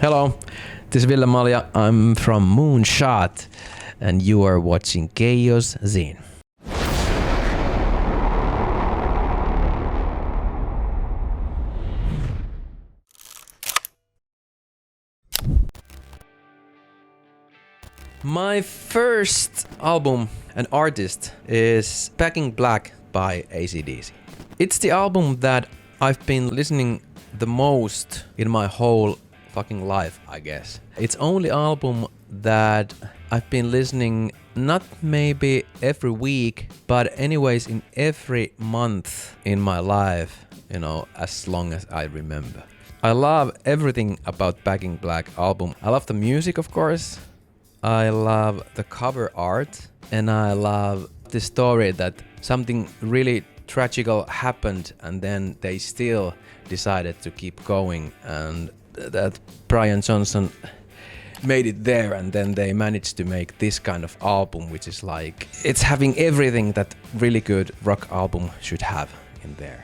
Hello, this is Ville Malja. I'm from Moonshot, and you are watching Chaoszine. My first album and artist is Back in Black by AC/DC. It's the album that I've been listening the most in my whole fucking life, I guess. It's only album that I've been listening not maybe every week, but anyways in every month in my life, as long as I remember. I love everything about Back in Black album. I love the music, of course. I love the cover art, and I love the story that something really tragical happened and then they still decided to keep going, and that Brian Johnson made it there, and then they managed to make this kind of album, which is like, it's having everything that really good rock album should have in there.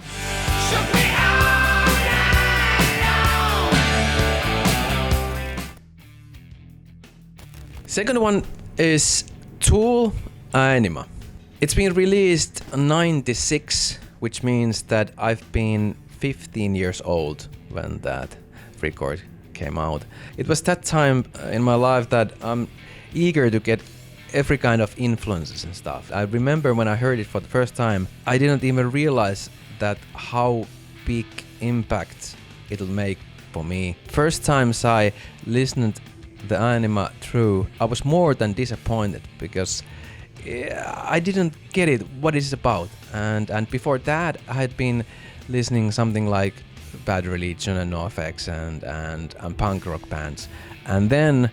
Second one is Tool Anima. It's been released in '96, which means that I've been 15 years old when that record came out. It was that time in my life that I'm eager to get every kind of influences and stuff. I remember when I heard it for the first time, I didn't even realize that how big impact it'll make for me. First times I listened the Anima through, I was more than disappointed because I didn't get it, what it's about. And before that I had been listening something like Bad Religion and NoFX and punk rock bands. And then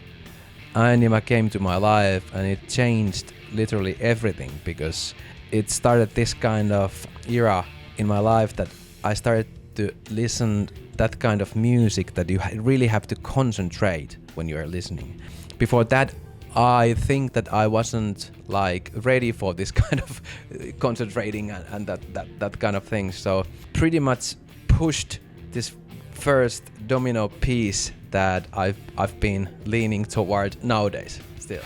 Anima came to my life and it changed literally everything, because it started this kind of era in my life that I started to listen that kind of music that you really have to concentrate when you are listening. Before that, I think that I wasn't like ready for this kind of concentrating and that kind of thing. So pretty much pushed this first domino piece that I've been leaning toward nowadays still.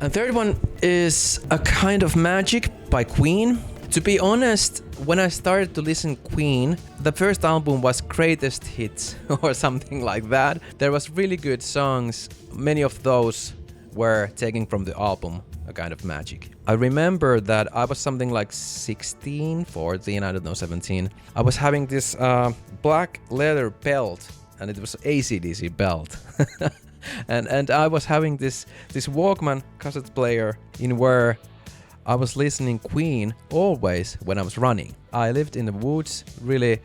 And third one is A Kind of Magic by Queen. To be honest, when I started to listen Queen, the first album was Greatest Hits or something like that. There was really good songs. Many of those were taken from the album A Kind of Magic. I remember that I was something like 16, 14, I don't know, 17. I was having this black leather belt, and it was AC/DC belt. and I was having this Walkman cassette player in where I was listening Queen always when I was running. I lived in the woods, really,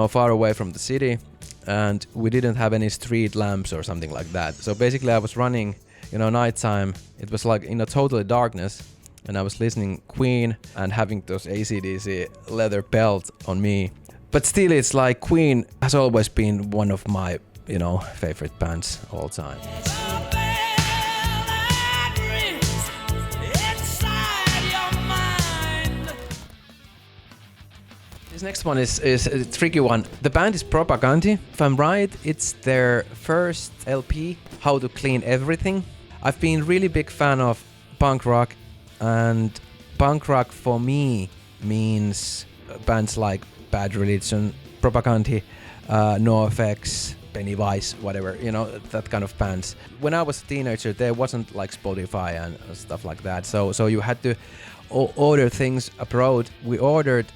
far away from the city, and we didn't have any street lamps or something like that. So basically I was running, nighttime. It was like in a totally darkness, and I was listening Queen and having those AC/DC leather belt on me. But still, it's like Queen has always been one of my, favorite bands all time. This next one is a tricky one. The band is Propaganda. If I'm right, it's their first LP, How to Clean Everything. I've been really big fan of punk rock, and punk rock for me means bands like Bad Religion, Propaganda, NoFX, Pennywise, whatever, that kind of bands. When I was a teenager, there wasn't like Spotify and stuff like that, so you had to order things abroad. We ordered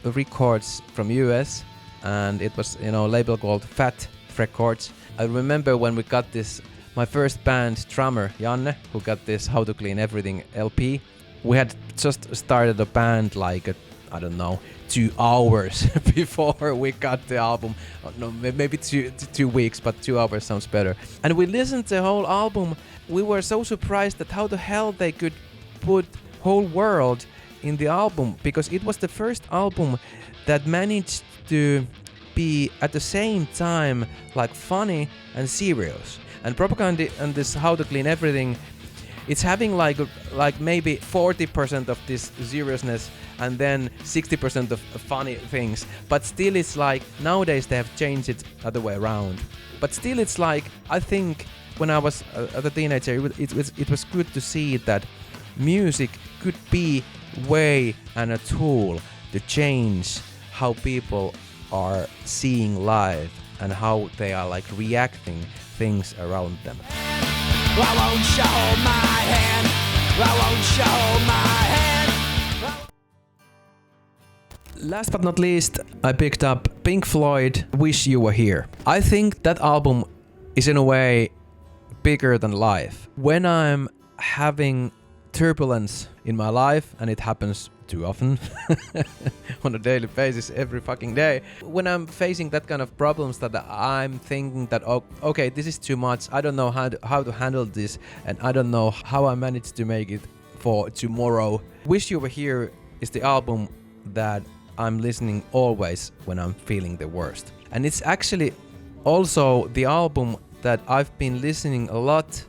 the records from US, and it was a label called Fat Records. I remember when we got this, my first band drummer Janne, who got this How to Clean Everything LP. We had just started a band like 2 hours before we got the album. No, maybe 2 weeks, but 2 hours sounds better. And we listened to the whole album. We were so surprised that how the hell they could put whole world in the album, because it was the first album that managed to be at the same time like funny and serious. And Propaganda and this How to Clean Everything, it's having like maybe 40% of this seriousness and then 60% of funny things. But still, it's like nowadays they have changed it other way around. But still, it's like I think when I was a teenager, it was good to see that music could be way and a tool to change how people are seeing life and how they are like reacting things around them. I won't show my hand. I won't show my hand. Last but not least, I picked up Pink Floyd, Wish You Were Here. I think that album is in a way bigger than life. When I'm having turbulence in my life, and it happens too often on a daily basis every fucking day, when I'm facing that kind of problems that I'm thinking that okay, this is too much, I don't know how to handle this, and I don't know how I managed to make it for tomorrow, Wish You Were Here is the album that I'm listening always when I'm feeling the worst. And it's actually also the album that I've been listening a lot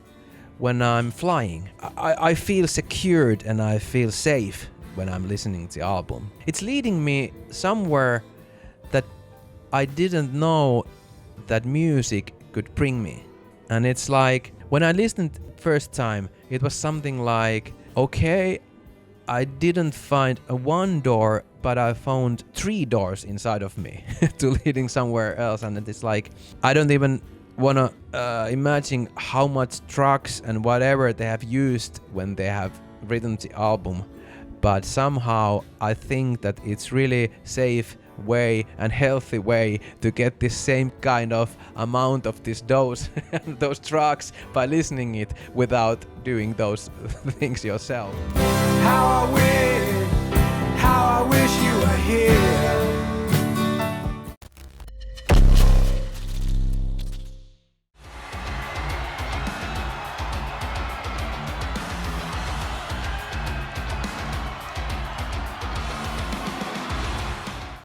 when I'm flying. I feel secured and I feel safe when I'm listening to the album. It's leading me somewhere that I didn't know that music could bring me. And it's like, when I listened first time, it was something like, okay, I didn't find a one door, but I found 3 doors inside of me to leading somewhere else. And it's like, I don't even wanna imagine how much drugs and whatever they have used when they have written the album, but somehow I think that it's really safe way and healthy way to get this same kind of amount of this dose and those drugs by listening it without doing those things yourself. How I wish